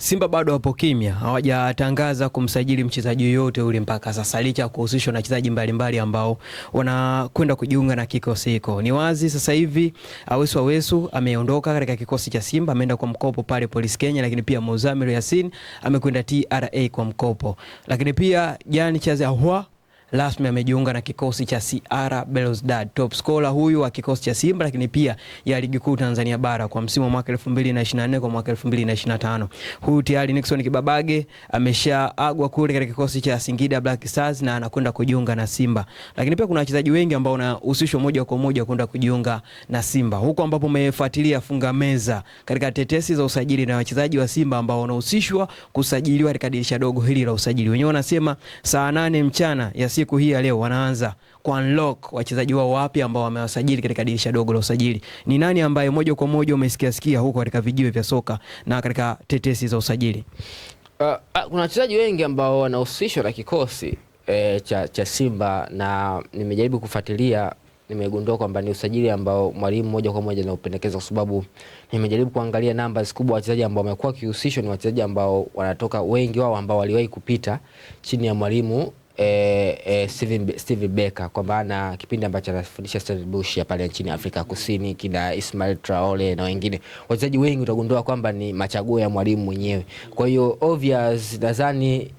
Simba bado wapo kimya, hawajatangaza kumsajili mchezaji yoyote ule mpaka sasa, licha ya kuhusishwa na wachezaji mbalimbali ambao wanakwenda kujiunga na kikosi hiko. Ni wazi sasa hivi Awesu ameondoka katika kikosi cha Simba, ameenda kwa mkopo pale Police Kenya, lakini pia Mozamir Yassin amekwenda TRA kwa mkopo. Lakini pia Jean Charles Ahoua rasmi amejiunga na kikosi cha CR Belouizdad, top scorer huyu wa kikosi cha Simba, lakini pia ya ligi kuu Tanzania bara kwa msimu wa mwaka 2024 kwa mwaka 2025. Huyu tayari Nixon Kibabage ameshaagwa kule katika kikosi cha Singida Black Stars na anakwenda kujiunga na Simba. Lakini pia kuna wachezaji wengi ambao wanahusishwa moja kwa moja kwenda kujiunga na Simba. Huko ambapo umefuatilia funga meza katika tetesi za usajili na wachezaji wa Simba ambao wanahusishwa kusajiliwa katika dirisha dogo hili la usajili. Wenyewe wanasema saa 8 mchana ya siku hii ya leo wanaanza kwa unlock wachezaji wao wapya ambao wamewasajili katika dirisha dogo la usajili. Ni nani ambaye moja kwa moja umesikia huko katika vijiwe vya soka na katika tetesi za usajili? Kuna wachezaji wengi ambao wanahusishwa na kikosi cha Simba, na nimejaribu kufuatilia, nimegundua kwamba ni usajili ambao mwalimu moja kwa moja anaupendekeza, kwa sababu nimejaribu kuangalia numbers kubwa wachezaji ambao wamekuwa kihusishwa, ni wachezaji ambao wanatoka, wengi wao ambao waliwahi kupita chini ya mwalimu Steven Becker, kwa maana kipindi ambacho anafundisha Stellenbosch pale nchini Afrika Kusini, kina Ismail Traore na wengine. Wachezaji wengi utagundua kwamba ni machaguo ya mwalimu mwenyewe. Kwa hiyo obvious, nadhani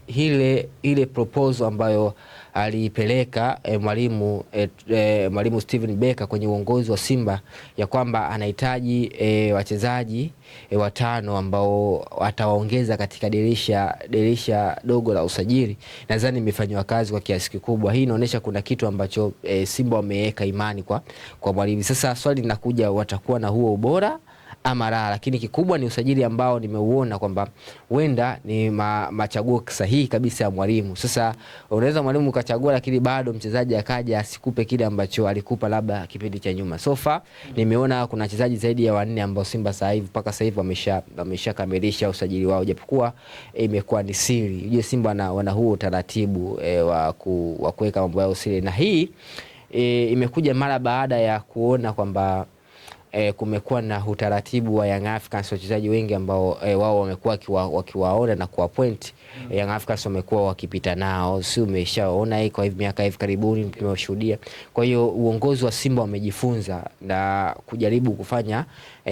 ile proposal ambayo alipeleka mwalimu Steven Becker kwenye uongozi wa Simba, ya kwamba anahitaji wachezaji 5 ambao atawaongeza katika dirisha dogo la usajili, nadhani imefanywa kazi kwa kiasi kikubwa. Hii inaonyesha kuna kitu ambacho Simba wameweka imani kwa mwalimu. Sasa swali linakuja, watakuwa na huo ubora ama la? Lakini kikubwa ni usajili ambao nimeuona kwamba wenda ni machaguo sahihi kabisa ya mwalimu. Sasa unaweza mwalimu ukachagua, lakini bado mchezaji akaja asikupe kile ambacho alikupa labda kipindi cha nyuma. So far nimeona kuna wachezaji zaidi ya 4 ambao Simba mpaka sasa hivi wameshakamilisha usajili wao, japokuwa imekuwa ni siri. Unajua Simba wana huo utaratibu wa kuweka mambo yao siri, na hii imekuja mara baada ya kuona kwamba kumekuwa na utaratibu wa Young Africans, wachezaji wengi ambao wao wamekuwa wakiwaona na kuwapoint Young Africans wamekuwa wakipita nao, si umeshaona hii kwa miaka hivi karibuni tumeshuhudia. Kwa hiyo uongozi wa Simba wamejifunza na kujaribu kufanya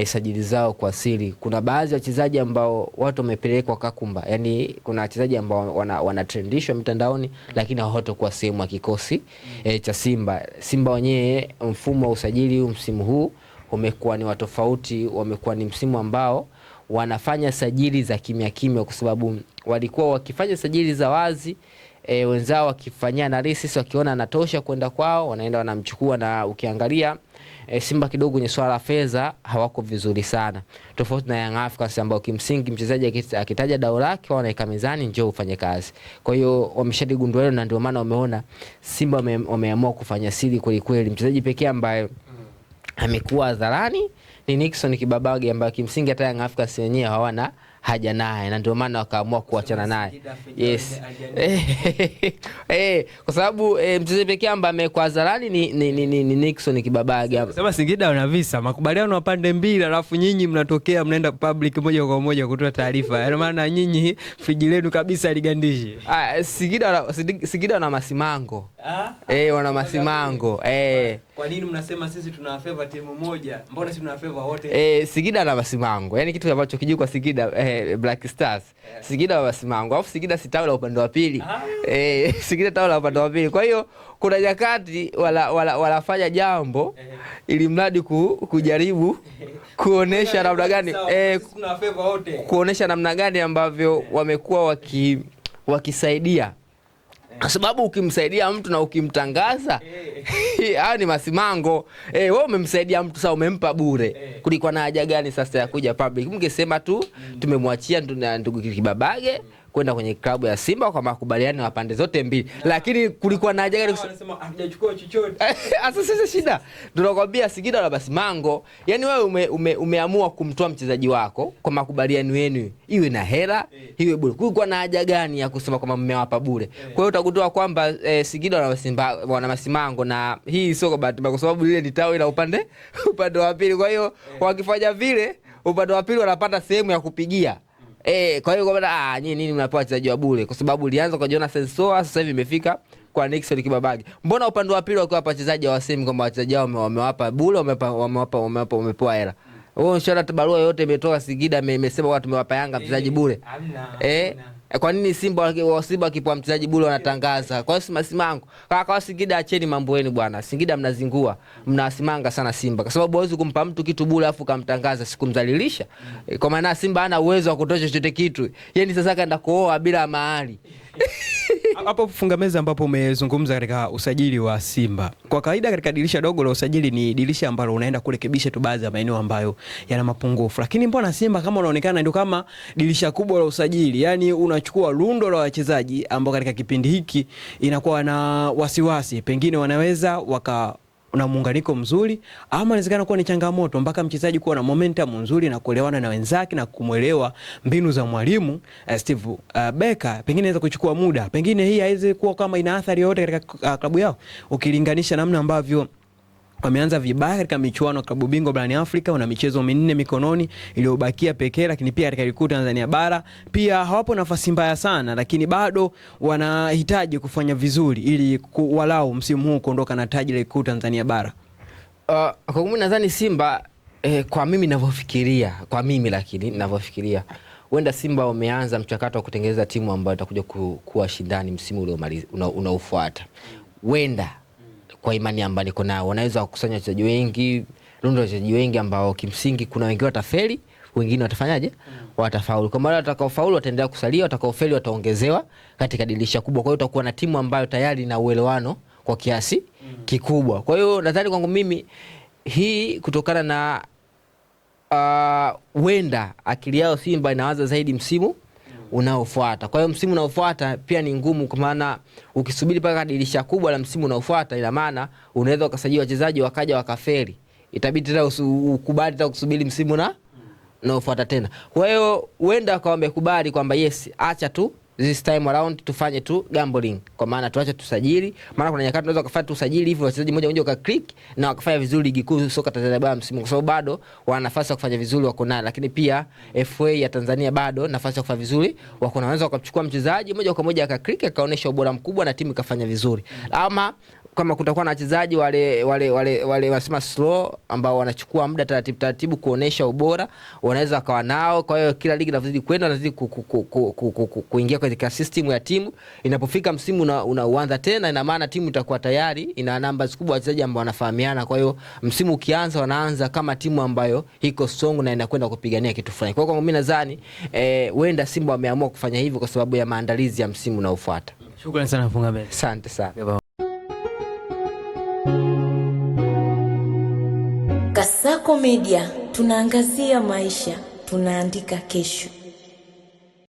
sajili zao kwa siri. Kuna baadhi ya wachezaji ambao watu wamepelekwa kakumba, yani kuna wachezaji ambao wanatrendishwa mitandaoni lakini hawatakuwa sehemu ya kikosi cha Simba. Simba wenyewe mfumo wa usajili msimu huu umekuwa ni watofauti, wamekuwa ni msimu ambao wanafanya sajili za kimya kimya, kwa sababu walikuwa wakifanya sajili za wazi, wenzao wakifanyia analysis, wakiona anatosha kwenda kwao wanaenda wanamchukua. Na ukiangalia Simba kidogo kwenye swala la fedha hawako vizuri sana, tofauti na Young Africans ambao kimsingi mchezaji akitaja dau lake wanaeka mezani, njoo ufanye kazi. Kwa hiyo wameshadigundua hilo, na ndio maana wameona Simba wameamua kufanya siri kweli kweli. Mchezaji pekee ambaye amekuwa hadharani ni Nixon Kibabage, ambaye kimsingi hata Young Africans wenyewe hawana haja naye, na ndio maana wakaamua kuachana naye. Yes. Kwa sababu mchezaji pekee ambaye amekuwa hadharani ni Nixon Kibabage. Sema Singida wana visa makubaliano ya pande mbili, alafu nyinyi mnatokea mnaenda public moja kwa moja kutoa taarifa. Yaani maana nyinyi friji lenu kabisa ligandishi. Singida wana masimango. Wana masimango. Kwa nini mnasema sisi tuna favor timu moja? Mbona sisi tuna favor wote? Singida na masimango. Yaani kitu ambacho kijui kwa Singida Black Stars. Singida na masimango. Alafu Singida si tawi la upande wa pili. Singida tawi la upande wa pili. Kwa hiyo kuna nyakati wanafanya jambo ili mradi kujaribu kuonesha namna gani tuna favor wote. Kuonesha namna gani ambavyo wamekuwa wakisaidia. Kwa sababu ukimsaidia mtu na ukimtangaza hao ni masimango. Wewe umemsaidia mtu, sasa umempa bure. Kulikuwa na haja gani sasa ya kuja public? Mngesema tu tumemwachia ndugu Kibabage kwenda kwenye klabu ya Simba kwa makubaliano ya pande zote mbili. Lakini kulikuwa na haja gani kusema hatujachukua chochote? Sasa shida tunakwambia Singida la basimango. Yaani wewe umeamua kumtoa mchezaji wako kwa makubaliano yenu, iwe na hela iwe bure. Kulikuwa na haja gani ya kusema kwamba mmewapa bure? Kwa hiyo utagundua kwamba Singida wana masimango, na hii sio kwa sababu ile ni tawi la upande wa pili. Kwa hiyo wakifanya vile upande wa pili wanapata sehemu ya kupigia. Kwa hiyo kwa nyinyi nini mnapewa wachezaji wa bure? Kwa sababu ilianza kwa Jonathan Soa, sasa hivi imefika kwa Nixon Kibabage. Mbona upande wa pili wakiwapa wachezaji wasemi kwamba wachezaji wao wamewapa bure, wamepewa hela? Wao ishara barua yote imetoka Singida imesema watu tumewapa Yanga mchezaji bure. Kwa nini Simba akipewa mchezaji bure wanatangaza? Kwa hiyo masimango. Kwa Singida acheni mambo yenu bwana. Singida mnazingua, mnasimanga sana Simba. Kwa sababu hawezi kumpa mtu kitu bure afu kamtangaza sikumdhalilisha. Kwa maana Simba hana uwezo wa kutosha chochote kitu. Yeye sasa kaenda kuoa bila mahali. Hapo funga meza ambapo umezungumza katika usajili wa Simba. Kwa kawaida katika dirisha dogo la usajili ni dirisha ambalo unaenda kurekebisha tu baadhi ya maeneo ambayo yana mapungufu. Lakini mbona Simba kama unaonekana ndio kama dirisha kubwa la usajili? Yaani unachukua rundo la wachezaji ambao katika kipindi hiki inakuwa na wasiwasi. Pengine wanaweza una muunganiko mzuri ama inawezekana kuwa ni changamoto mpaka mchezaji kuwa na momentum nzuri na kuelewana na wenzake na kumuelewa mbinu za mwalimu Steve Becker. Pengine inaweza kuchukua muda. Pengine hii haiwezi kuwa kama ina athari yoyote katika klabu yao ukilinganisha namna ambavyo wameanza vibaya katika michuano klabu bingwa barani Afrika. Wana michezo 4 mikononi iliyobakia pekee, lakini pia katika ligi kuu Tanzania bara pia hawapo nafasi mbaya sana, lakini bado wanahitaji kufanya vizuri ili walau msimu huu kuondoka na taji la ligi kuu Tanzania bara. Kwa mimi nadhani Simba kwa mimi ninavyofikiria wenda Simba wameanza mchakato wa kutengeneza timu ambayo itakuja kuwa shindani msimu ule unaofuata. Wenda kwa imani ambayo niko nao wanaweza kukusanya wachezaji wengi, rundo wachezaji wengi ambao kimsingi kuna wengine watafeli, wengine watafanyaje? Watafaulu. Kwa maana watakaofaulu wataendelea kusalia, watakaofeli wataongezewa katika dirisha kubwa. Kwa hiyo utakuwa na timu ambayo tayari ina uelewano kwa kiasi kikubwa. Kwa hiyo nadhani kwangu mimi hii kutokana na wenda akili yao Simba inawaza zaidi msimu unaofuata. Kwa hiyo msimu unaofuata pia ni ngumu kwa maana ukisubiri paka dirisha kubwa la msimu unaofuata ina maana unaweza ukasajili wachezaji wakaja wakafeli. Itabidi tena ukubali tena kusubiri msimu unaofuata tena. Kwa hiyo wenda kwa wamekubali kwamba yes, acha tu this time around tufanye tu gambling. Kwa maana tuache tusajili. Maana kuna nyakati tunaweza kufanya tusajili hivi wachezaji moja uka click na wakafanya vizuri ligi kuu soka Tanzania bara msimu. Kwa sababu bado wana nafasi ya kufanya vizuri wako nayo, lakini pia FA ya Tanzania bado nafasi ya kufanya vizuri wako nayo. Wanaweza wakachukua mchezaji moja kwa moja aka click akaonesha ubora mkubwa na timu ikafanya vizuri. Ama kama kutakuwa na wachezaji wale wasema slow ambao wanachukua muda taratibu kuonesha ubora, wanaweza akawa nao. Kwa hiyo kila ligi inazidi kwenda, inazidi kuingia katika system ya timu. Inapofika msimu unaanza tena, ina maana timu itakuwa tayari ina numbers kubwa wachezaji ambao wanafahamiana. Kwa hiyo msimu ukianza wanaanza kama timu ambayo iko strong na inakwenda kupigania kitu fulani. Kwa hiyo mimi nadhani wenda Simba wameamua kufanya hivyo kwa sababu ya maandalizi ya msimu unaofuata. Shukrani sana Funga Mbele. Asante sana. Kasako Media, tunaangazia maisha, tunaandika kesho.